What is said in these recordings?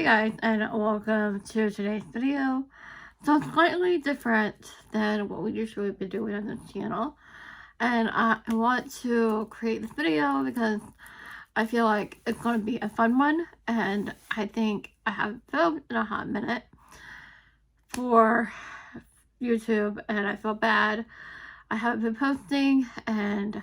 Hey guys, and welcome to today's video. So it's slightly different than what we usually be doing on this channel. And I want to create this video because I feel like it's going to be a fun one. And I think I haven't filmed in a hot minute for YouTube. And I feel bad. I haven't been posting, and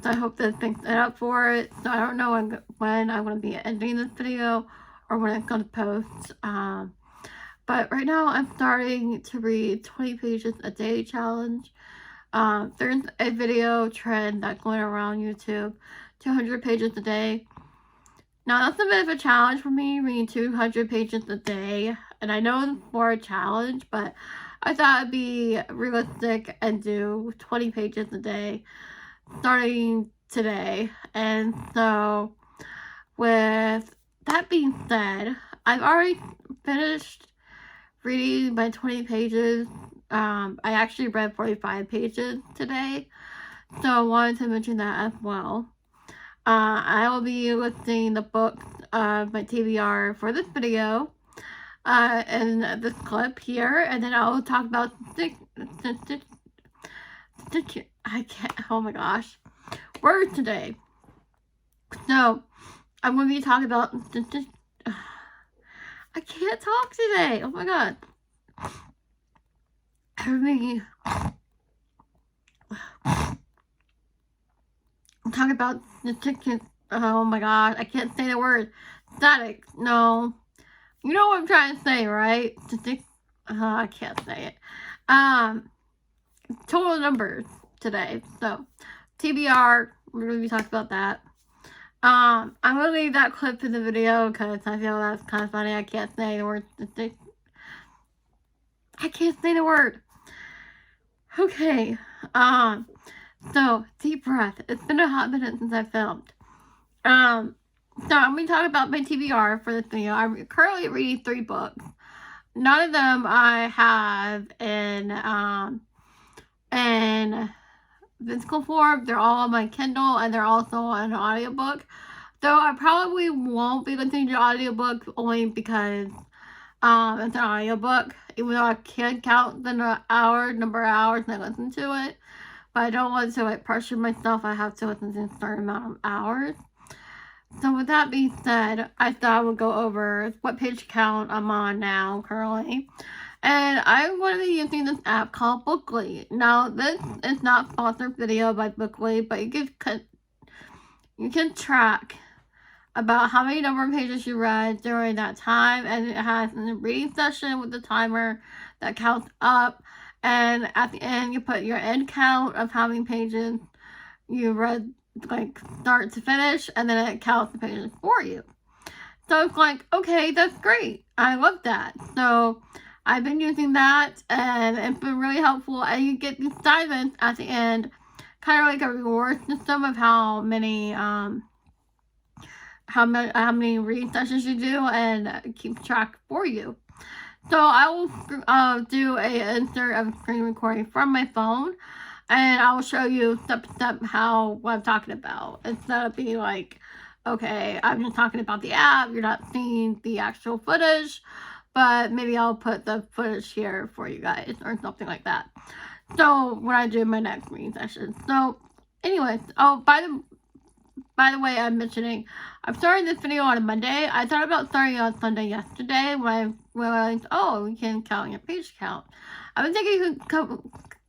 so I hope that makes it up for it. So I don't know when I'm going to be ending this video or when it's going to post. But right now I'm starting to read 20 pages a day challenge. There's a video trend that's going around YouTube, 200 pages a day. Now that's a bit of a challenge for me, reading 200 pages a day. And I know it's more a challenge, but I thought it'd be realistic and do 20 pages a day starting today. And so with that being said, I've already finished reading my 20 pages. I actually read 45 pages today, so I wanted to mention that as well. I will be listing the books of my TBR for this video in this clip here, and then I will talk about oh my gosh, words today. So I'm going to be talking about I can't talk today. Oh my god. I'm talking about the chicken. Oh my god, I can't say the word. Static. No. You know what I'm trying to say, right? I can't say it. Total numbers today. So, TBR, we're going to be talking about that. I'm going to leave that clip in the video because I feel that's kind of funny. I can't say the word. I can't say the word. Okay. So, deep breath. It's been a hot minute since I filmed. So I'm going to talk about my TBR for this video. I'm currently reading 3 books. None of them I have in physical form. They're all on my Kindle, and they're also on an audiobook. Though I probably won't be listening to the audiobook only because it's an audiobook. Even though I can count the number of hours I listen to it. But I don't want to pressure myself. I have to listen to a certain amount of hours. So with that being said, I thought I would go over what page count I'm on now currently. And I'm going to be using this app called Bookly. Now, this is not a sponsored video by Bookly, but you can track about how many number of pages you read during that time. And it has a reading session with the timer that counts up. And at the end, you put your end count of how many pages you read, like, start to finish. And then it counts the pages for you. So it's like, okay, that's great. I love that. So I've been using that, and it's been really helpful. And you get these diamonds at the end, kind of like a reward system of how many reading sessions you do, and keep track for you. So I will do a insert of screen recording from my phone, and I will show you step by step what I'm talking about, instead of being like, okay, I'm just talking about the app, you're not seeing the actual footage. But maybe I'll put the footage here for you guys or something like that. So when I do my next reading session. So anyways, oh, by the way, I'm mentioning I'm starting this video on a Monday. I thought about starting on Sunday yesterday when I realized, oh, you can count your page count. I've been taking a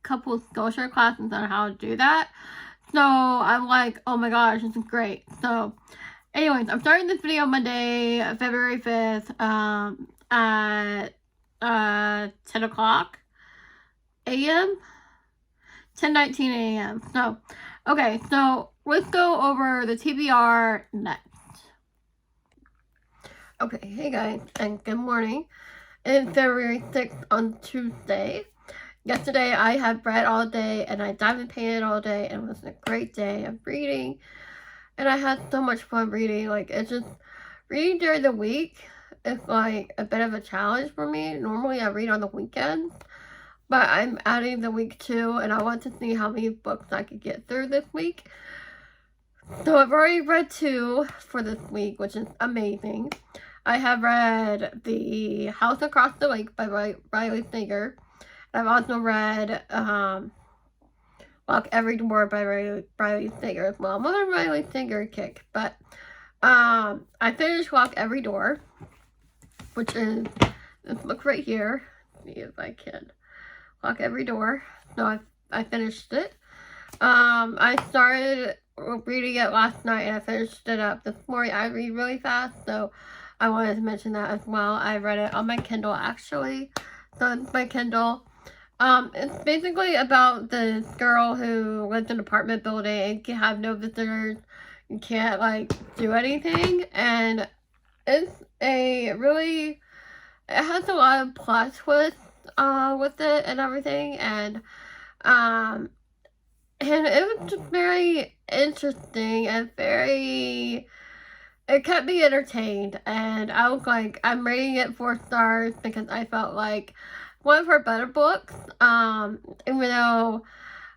couple Skillshare classes on how to do that. So I'm like, oh my gosh, this is great. So anyways, I'm starting this video Monday, February 5th, at 10 o'clock a.m. 10:19 a.m. So, okay, so let's go over the TBR next. Okay, hey guys, and good morning. It's February 6th on Tuesday. Yesterday I had read all day, and I diamond painted all day, and it was a great day of reading. And I had so much fun reading. Like, it's just, reading during the week, it's like a bit of a challenge for me. Normally I read on the weekends, but I'm adding the week too, and I want to see how many books I could get through this week. So I've already read 2 for this week, which is amazing. I have read The House Across the Lake by Riley Sager. I've also read Lock Every Door by Riley Sager as well. I'm on a Riley Sager kick, but I finished Lock Every Door, which is this book right here. See if I can. Lock Every Door. So I finished it. I started reading it last night and I finished it up this morning. I read really fast, so I wanted to mention that as well. I read it on my Kindle actually. So it's my Kindle. It's basically about this girl who lives in an apartment building and can have no visitors. You can't like do anything, and it's it has a lot of plot twists with it and everything, and it was just very interesting and it kept me entertained, and I was like, I'm rating it 4 stars because I felt like one of her better books, even though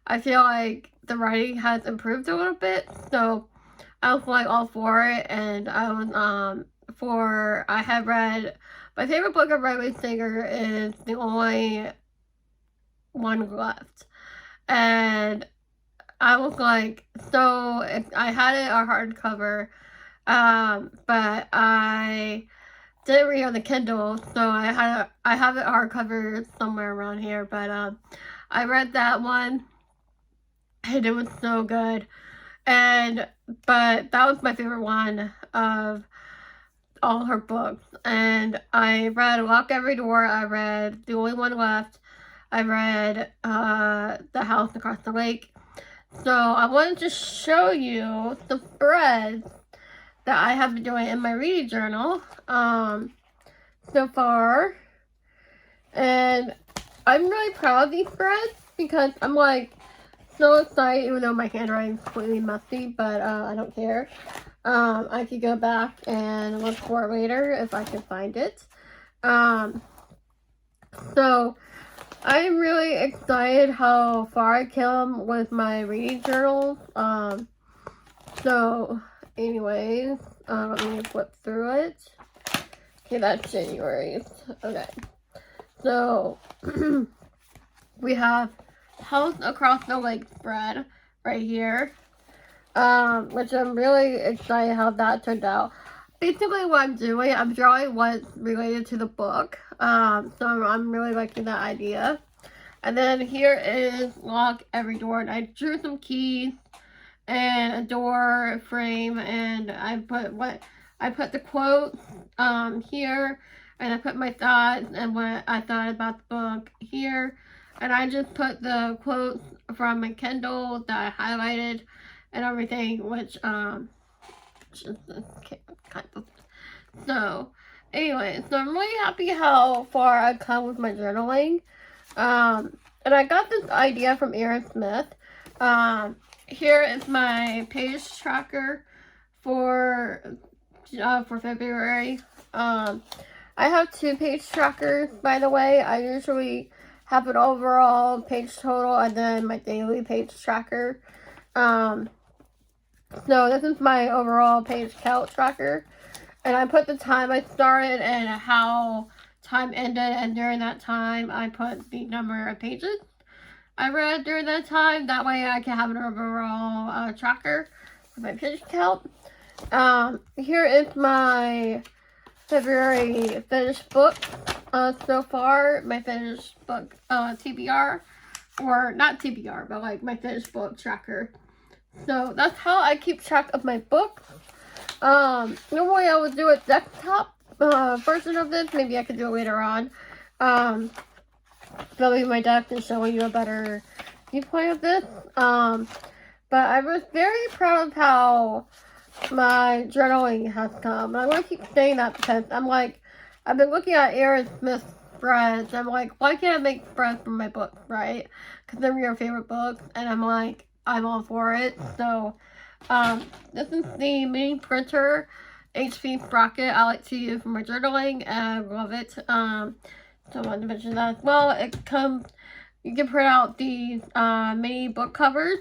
I feel like the writing has improved a little bit, so I was like all for it, and I was, I have read, my favorite book of Riley Sager is The Only One Left, and I was like, so, I had it a hardcover, but I didn't read on the Kindle, so I have it hardcover somewhere around here, but, I read that one, and it was so good, but that was my favorite one of all her books, and I read Lock Every Door, I read The Only One Left, I read, The House Across the Lake. So I wanted to show you the spreads that I have been doing in my reading journal so far, and I'm really proud of these spreads because I'm like so excited, even though my handwriting is completely messy, but I don't care. I could go back and look for it later if I can find it. So I'm really excited how far I came with my reading journal. So anyways, let me flip through it. Okay, that's January. Okay. So we have House Across the Lake spread right here. Which I'm really excited how that turned out. Basically what I'm doing, I'm drawing what's related to the book. So I'm really liking that idea. And then here is Lock Every Door. And I drew some keys and a door frame, and I put the quotes here, and I put my thoughts and what I thought about the book here. And I just put the quotes from my Kindle that I highlighted and everything, which just kind of. So anyway, so I'm really happy how far I've come with my journaling. And I got this idea from Aaron Smith. Here is my page tracker for February. I have 2 page trackers, by the way. I usually have an overall page total and then my daily page tracker. So this is my overall page count tracker, and I put the time I started and how time ended, and during that time I put the number of pages I read during that time. That way I can have an overall tracker for my page count. Here is my February finished book so far, my finished book TBR, or not TBR, but like my finished book tracker. So that's how I keep track of my books. Normally I would do a desktop version of this. Maybe I could do it later on. Filming my desk and showing you a better viewpoint of this. But I was very proud of how my journaling has come. And I want to keep saying that because I'm like, I've been looking at Aaron Smith's spreads. I'm like, why can't I make spreads for my books, right? Because they're your favorite books. And I'm like, I'm all for it. So, this is the mini printer HP Sprocket I like to use for my journaling, and I love it. So I wanted to mention that as well. You can print out these mini book covers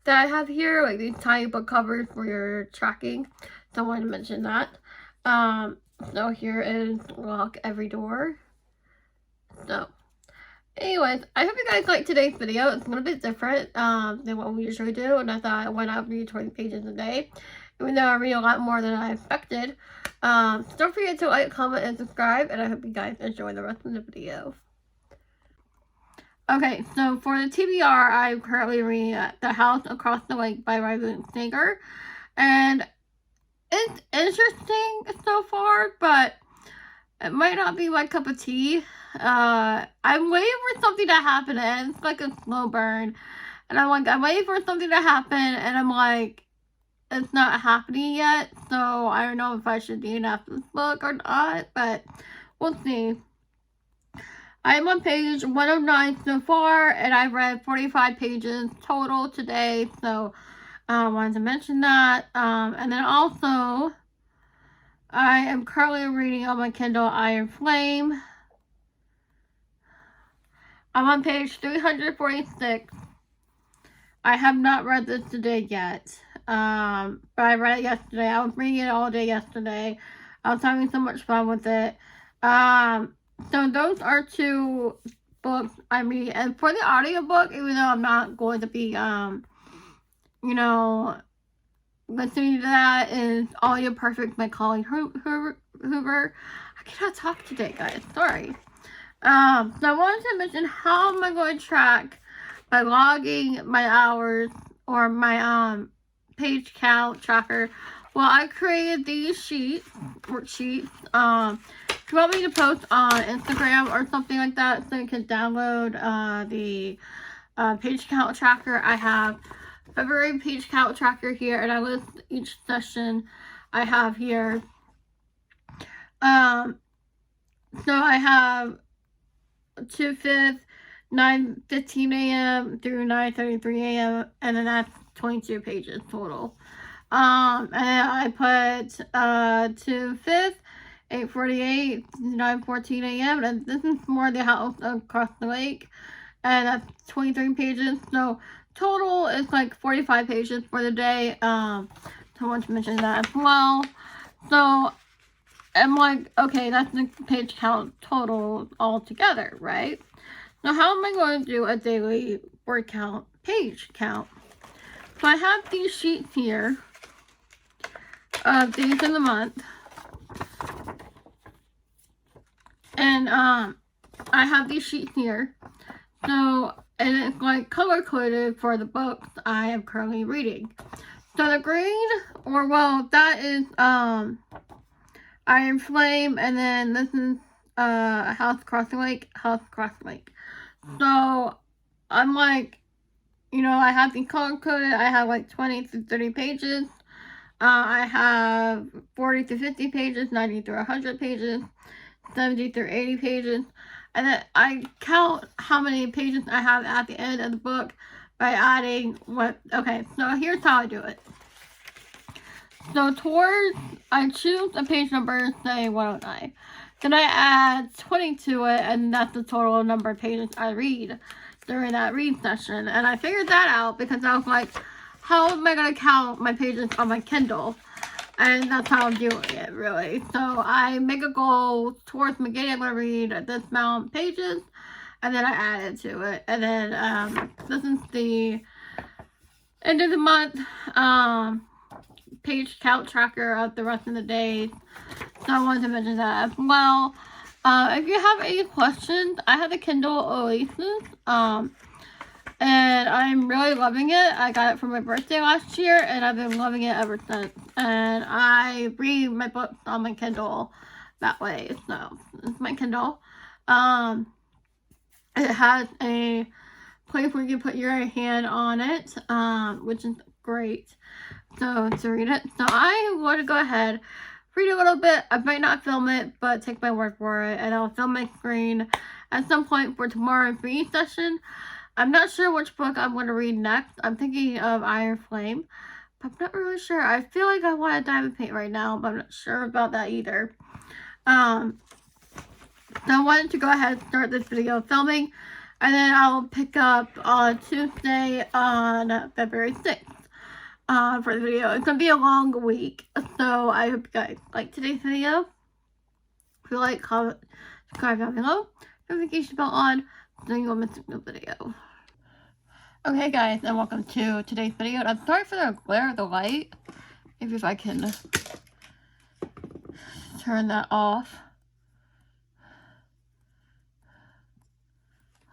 that I have here, like these tiny book covers for your tracking. So I wanted to mention that. So here is lock every door. So anyways, I hope you guys liked today's video. It's a little bit different than what we usually do, and I thought, why not read 20 pages a day? Even though I read a lot more than I expected. So don't forget to like, comment, and subscribe, and I hope you guys enjoy the rest of the video. Okay, so for the TBR, I'm currently reading The House Across the Lake by Ryan Snager, and it's interesting so far, but it might not be my cup of tea. I'm waiting for something to happen, and it's like a slow burn, and I'm waiting for something to happen, and I'm like, it's not happening yet, so I don't know if I should be enough this book or not, but we'll see. I'm on page 109 so far, and I've read 45 pages total today, so I wanted to mention that. And then also, I am currently reading on my Kindle Iron Flame. I'm on page 346. I have not read this today yet, but I read it yesterday. I was reading it all day yesterday. I was having so much fun with it. So those are two books I read. And for the audiobook, even though I'm not going to be, you know, listening to that, is All You're Perfect by Colleen Hoover. I cannot talk today, guys. Sorry. So I wanted to mention, how am I going to track by logging my hours or my page count tracker? Well, I created these worksheets. If you want me to post on Instagram or something like that, so you can download the page count tracker, I have February page count tracker here, and I list each session I have here. So I have 2/5, 9:15 a.m. through 9:33 a.m. and then that's 22 pages total. And then I put 2/5, 8:48, 9:14 a.m. and this is for The House Across the Lake, and that's 23 pages. So total is like 45 pages for the day. So I want to mention that as well. So I'm like, okay, that's the page count total all together, right? Now, how am I going to do a daily word count, page count? So I have these sheets here of days in the month. And I have these sheets here. So, and it's like color coded for the books I am currently reading. So the green, or well, that is Iron Flame, and then this is House Across the Lake. So I'm like, you know, I have these color coded. I have like 20 to 30 pages. I have 40 to 50 pages, 90 through 100 pages, 70 through 80 pages. And then I count how many pages I have at the end of the book by adding what. Okay, so here's how I do it. So I choose a page number, say 109. Then I add 20 to it, and that's the total number of pages I read during that read session. And I figured that out because I was like, how am I going to count my pages on my Kindle? And that's how I'm doing it, really. So I make a goal towards my getting to read this amount of pages, and then I add it to it. And then this is the end of the month page count tracker of the rest of the days. So I wanted to mention that as well. If you have any questions, I have the Kindle Oasis. And I'm really loving it. I got it for my birthday last year, and I've been loving it ever since. And I read my books on my Kindle that way. So, it's my Kindle. It has a place where you can put your hand on it, which is great. So, to read it. So, I want to go ahead, read a little bit. I might not film it, but take my word for it. And I'll film my screen at some point for tomorrow's reading session. I'm not sure which book I'm going to read next. I'm thinking of Iron Flame, but I'm not really sure. I feel like I want a Diamond Paint right now, but I'm not sure about that either. So I wanted to go ahead and start this video filming, and then I'll pick up on Tuesday on February 6th for the video. It's going to be a long week, so I hope you guys like today's video. you like, comment, subscribe down below, notification bell on, so you won't miss a new video. Okay guys, and welcome to today's video. And I'm sorry for the glare of the light. Maybe if I can turn that off.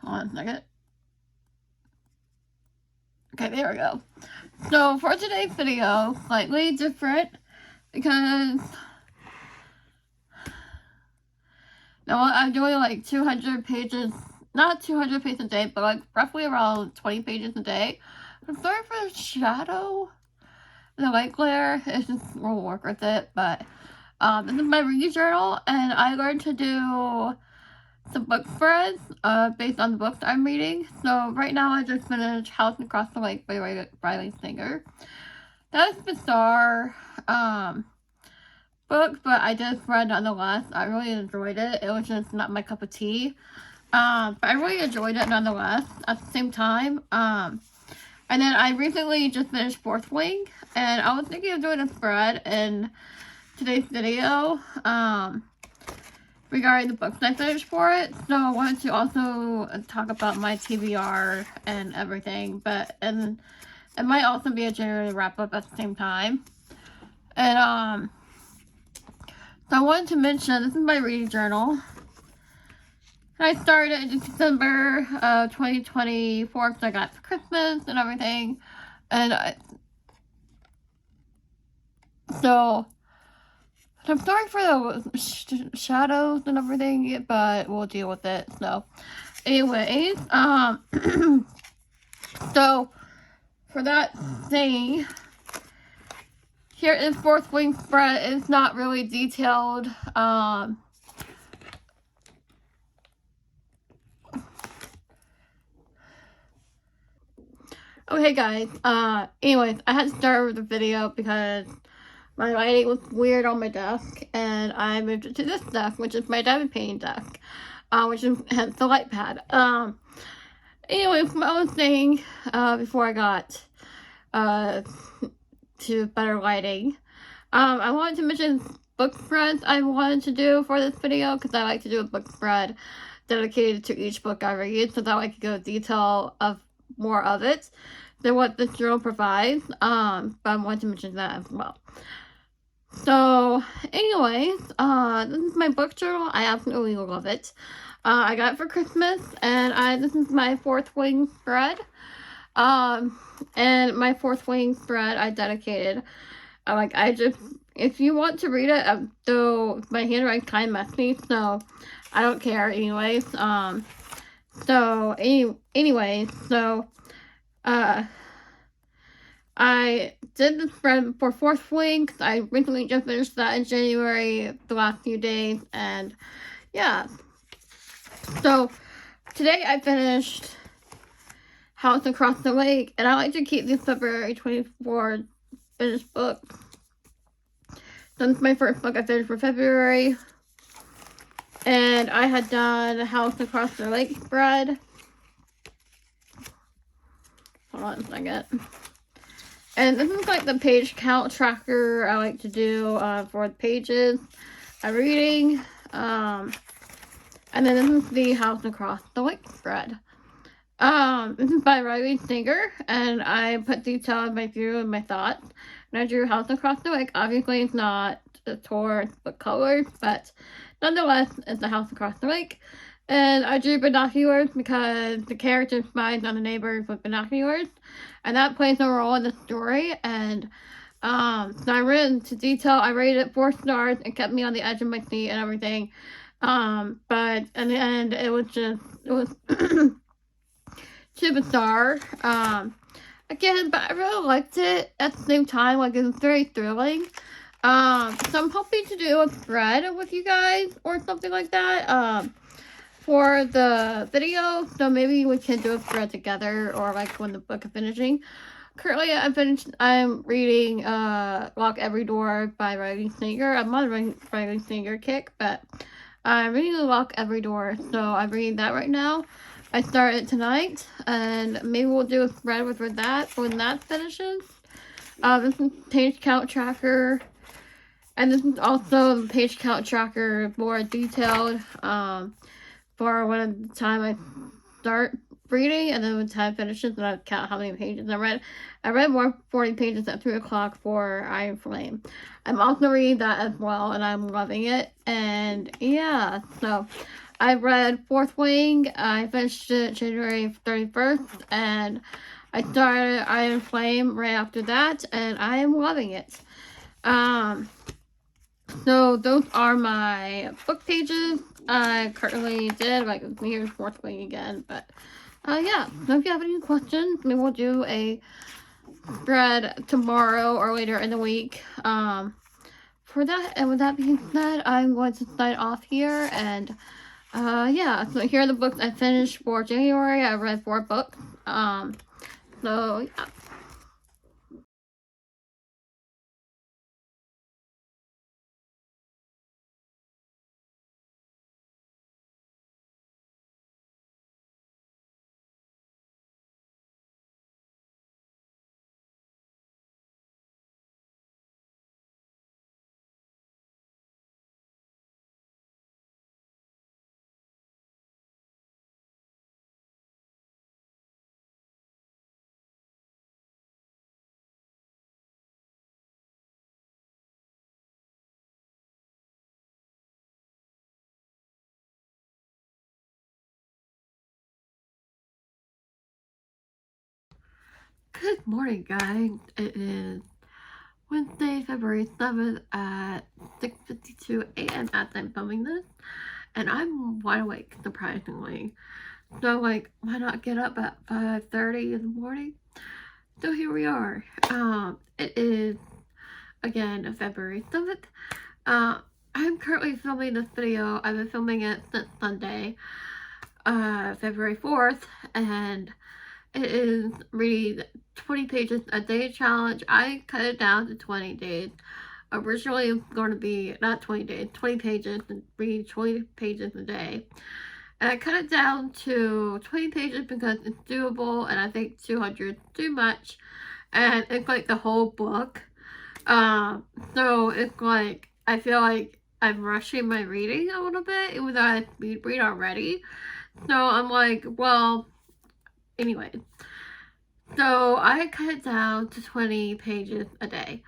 Hold on a second. Okay, there we go. So for today's video, slightly different because now I'm doing like 200 pages, not 200 pages a day, but like roughly around 20 pages a day. I'm sorry for the shadow, the light glare. It's just won't work with it, but this is my read journal, and I learned to do some book spreads based on the books I'm reading. So right now I just finished House Across the Lake by Riley Singer. That was bizarre book, but I did read nonetheless. I really enjoyed it. It was just not my cup of tea. But I really enjoyed it nonetheless at the same time. And then I recently just finished Fourth Wing, and I was thinking of doing a spread in today's video regarding the books I finished for it. So I wanted to also talk about my TBR and everything, and it might also be a general wrap up at the same time. And so I wanted to mention, this is my reading journal. I started in December of 2024 because I got it for Christmas and everything. And so I'm sorry for the shadows and everything, but we'll deal with it. So anyways, so for that thing, here is Fourth Wing spread. It's not really detailed. Okay guys, anyways, I had to start with the video because my lighting was weird on my desk, and I moved it to this desk, which is my diamond painting desk, which is hence the light pad. Anyways, what I was saying, before I got, to better lighting, I wanted to mention book spreads I wanted to do for this video, because I like to do a book spread dedicated to each book I read, so that I could go into detail of more of it than what this journal provides, but I wanted to mention that as well. So, anyways, this is my book journal. I absolutely love it. I got it for Christmas, and this is my Fourth Wing spread. And my Fourth Wing spread I dedicated. If you want to read it, though my handwriting's kind of messy, so I don't care anyways. I did the spread for Fourth Wing because I recently just finished that in January, the last few days, and yeah. So today I finished House Across the Lake, and I like to keep these February 24 finished books. So this is my first book I finished for February, and I had done House Across the Lake spread. Hold on a second. And this is like the page count tracker I like to do for the pages I'm reading. And then this is the House Across the Lake spread. This is by Riley Singer, and I put detail in my view and my thoughts. And I drew House Across the Lake. Obviously, it's not a tour, but colors, but nonetheless, it's a House Across the Lake. And I drew binoculars because the character spies on the neighbors with binoculars, and that plays a role in the story. And so I read into detail. I rated it 4 stars. It kept me on the edge of my seat and everything. But in the end, it was too bizarre. Again, but I really liked it at the same time. Like, it was very thrilling. So I'm hoping to do a thread with you guys or something like that. For the video, so maybe we can do a thread together, or like when the book is finishing. Currently, I'm reading Lock Every Door by Riley Singer. I'm on a Riley Singer kick, but I'm reading Lock Every Door, so I'm reading that right now. I started tonight, and maybe we'll do a thread with that when that finishes. This is page count tracker, And this is also the page count tracker, more detailed, for when the time I start reading, and then when time finishes, and I count how many pages I read. I read more 40 pages at 3 o'clock for Iron Flame. I'm also reading that as well, and I'm loving it. And yeah, so I read Fourth Wing. I finished it January 31st, and I started Iron Flame right after that, and I am loving it. So those are my book pages. I currently did, like, here's Fourth Wing again, but yeah, so if you have any questions, maybe we'll do a thread tomorrow or later in the week, for that. And with that being said, I'm going to sign off here, and yeah, so here are the books I finished for January. I read 4 books, so yeah. Good morning, guys. It is Wednesday, February 7th at 6:52 a.m. as I'm filming this, and I'm wide awake, surprisingly. So, like, why not get up at 5:30 in the morning? So here we are. It is, again, February 7th. I'm currently filming this video. I've been filming it since Sunday, February 4th, and it is reading 20 pages a day challenge. I cut it down to 20 days. Originally, it was going to be, not 20 days, 20 pages, and read 20 pages a day. And I cut it down to 20 pages because it's doable, and I think 200 is too much. And it's like the whole book. So it's like, I feel like I'm rushing my reading a little bit, even though I read already. So I'm like, well, anyway. So I cut it down to 20 pages a day.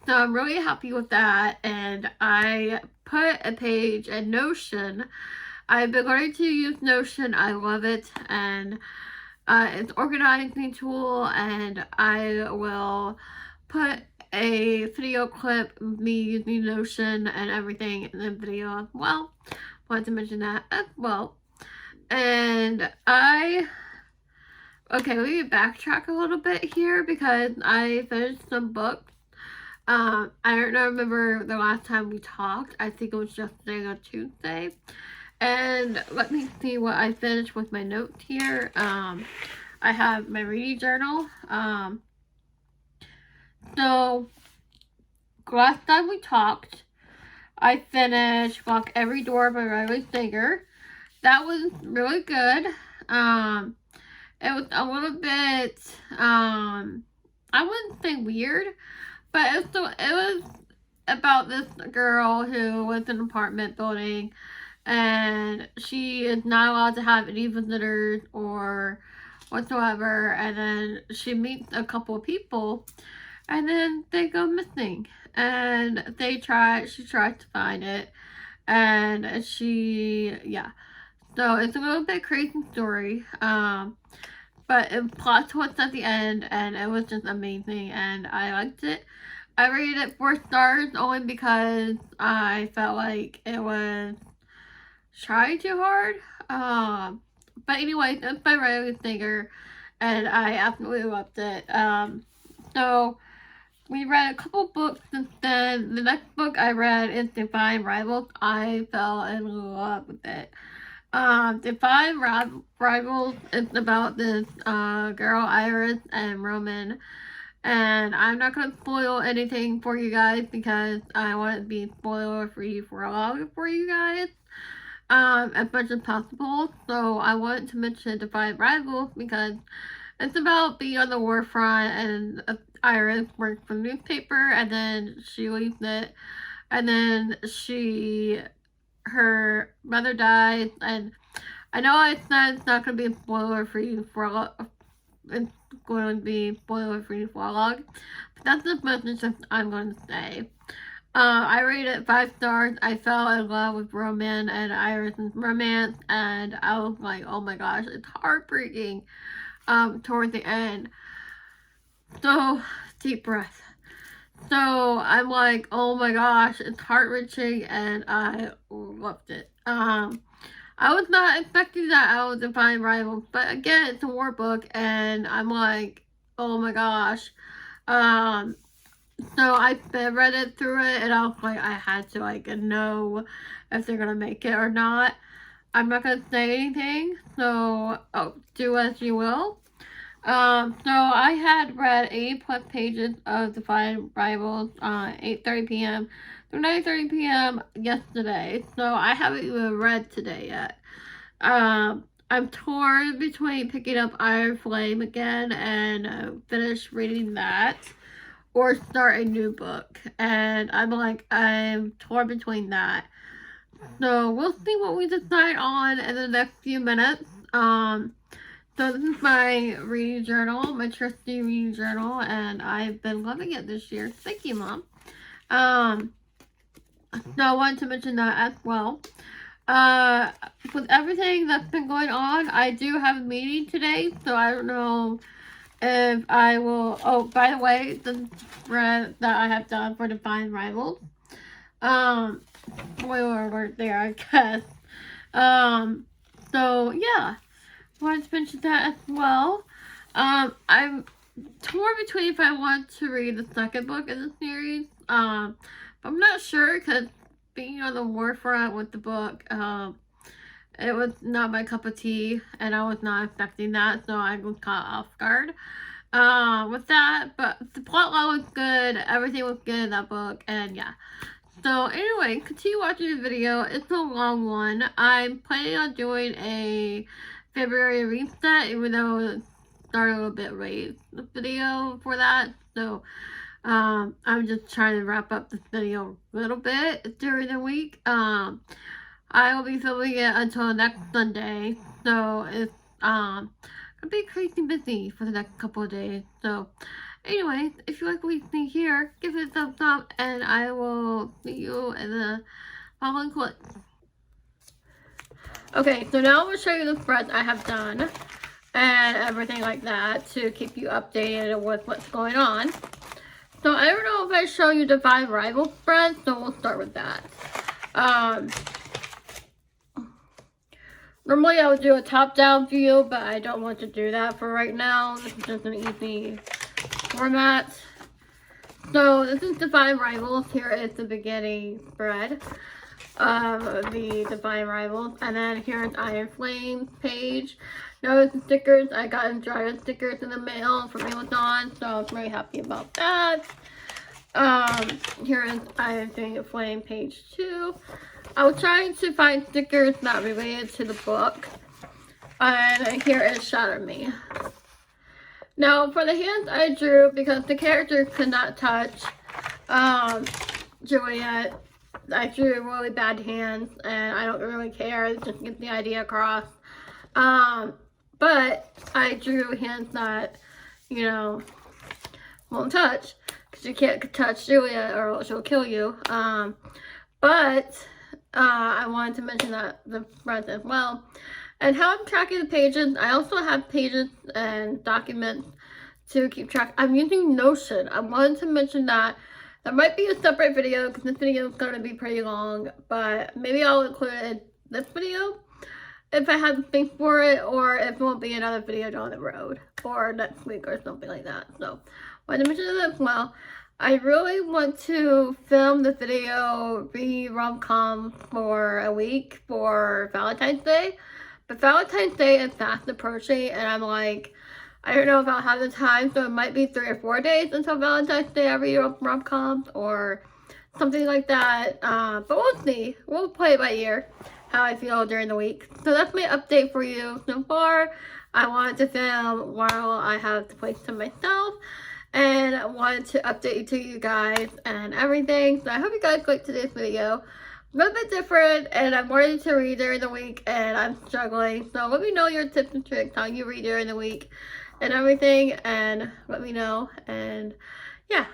So I'm really happy with that, and I put a page in Notion. I've been learning to use Notion. I love it, and it's an organizing tool, and I will put a video clip of me using Notion and everything in the video as well. Wanted to mention that as well. And okay, let me backtrack a little bit here because I finished some books. I don't remember the last time we talked. I think it was yesterday on Tuesday. And let me see what I finished with my notes here. I have my reading journal. So, last time we talked, I finished Lock Every Door by Riley Sager. That was really good. It was a little bit, I wouldn't say weird, but it was about this girl who was in an apartment building, and she is not allowed to have any visitors or whatsoever, and then she meets a couple of people, and then they go missing, and she tries to find it, and yeah. So it's a little bit crazy story, but it plot twists at the end, and it was just amazing, and I liked it. I rated it 4 stars only because I felt like it was trying too hard. But anyway, it's by Riley Sager, and I absolutely loved it. So we read a couple books since then. The next book I read is Divine Rivals. I fell in love with it. Divine Rivals is about this girl, Iris, and Roman. And I'm not going to spoil anything for you guys because I want it to be spoiler free for you guys. As much as possible. So I wanted to mention Divine Rivals because it's about being on the war front, and Iris works for the newspaper, and then she leaves it, and then her mother died, and I know I said it's not going to be a spoiler for you for a lot. It's going to be spoiler free vlog, but that's the message I'm going to say. I rated it 5 stars. I fell in love with Roman and Iris's romance, and I was like, oh my gosh, it's heartbreaking towards the end. So, deep breath. So, I'm like, oh my gosh, it's heart-wrenching, and I loved it. I was not expecting that out of Divine Rivals, but again, it's a war book, and I'm like, oh my gosh. So I read it through it, and I was like, I had to like know if they're gonna make it or not. I'm not gonna say anything, so do as you will. So I had read 80+ pages of Divine Rivals 8:30 p.m. through 9:30 p.m. yesterday, so I haven't even read today yet. I'm torn between picking up Iron Flame again and finish reading that, or start a new book, and I'm torn between that. So we'll see what we decide on in the next few minutes. So this is my reading journal, my trusty reading journal, and I've been loving it this year. Thank you, Mom. So I wanted to mention that as well. With everything that's been going on, I do have a meeting today, so I don't know if I will. Oh, by the way, the spread that I have done for Divine Rivals. Spoiler alert there, I guess. So yeah, wanted to mention that as well. I'm torn between if I want to read the second book in the series. But I'm not sure, because being on the war front with the book, it was not my cup of tea, and I was not expecting that, so I was caught off guard with that. But the plot line was good, everything was good in that book, and yeah. So anyway, continue watching the video. It's a long one. I'm planning on doing a February reset, even though it started a little bit late, the video for that. So I'm just trying to wrap up this video a little bit during the week. I will be filming it until next Sunday, so it's gonna be crazy busy for the next couple of days. So anyways, if you like what you see here, give it a thumbs up, and I will see you in the following clip. Okay, so now I'm going to show you the spreads I have done and everything like that to keep you updated with what's going on. So I don't know if I show you Divine Rival spreads, so we'll start with that. Normally I would do a top-down view, but I don't want to do that for right now. This is just an easy format. So this is Divine Rivals. Here is the beginning spread of the Divine Rivals, and then here's Iron Flame page. Notice the stickers. I got Dragon stickers in the mail from Amazon, so I was very happy about that. Here is Iron Flame page 2. I was trying to find stickers not related to the book, and here is Shatter Me. Now, for the hands I drew, because the characters could not touch Juliet, I drew really bad hands, and I don't really care, just get the idea across. But I drew hands that, you know, won't touch, because you can't touch Juliet or she'll kill you. But I wanted to mention that the spreads as well. And how I'm tracking the pages, I also have pages and documents to keep track. I'm using Notion. I wanted to mention that. That might be a separate video, because this video is going to be pretty long, but maybe I'll include it in this video if I have space for it, or if it won't be another video down the road, or next week or something like that. So I wanted to mention that as well. I really want to film the video, rom-com for a week for Valentine's Day. But Valentine's Day is fast approaching, and I'm like, I don't know if I'll have the time, so it might be 3 or 4 days until Valentine's Day I read rom-coms or something like that. But we'll see. We'll play it by ear, how I feel during the week. So that's my update for you so far. I wanted to film while I have the place to myself. and I wanted to update to you guys and everything. So I hope you guys liked today's video. A little bit different, and I'm learning to read during the week and I'm struggling. So let me know your tips and tricks, how you read during the week and everything, and let me know. And yeah.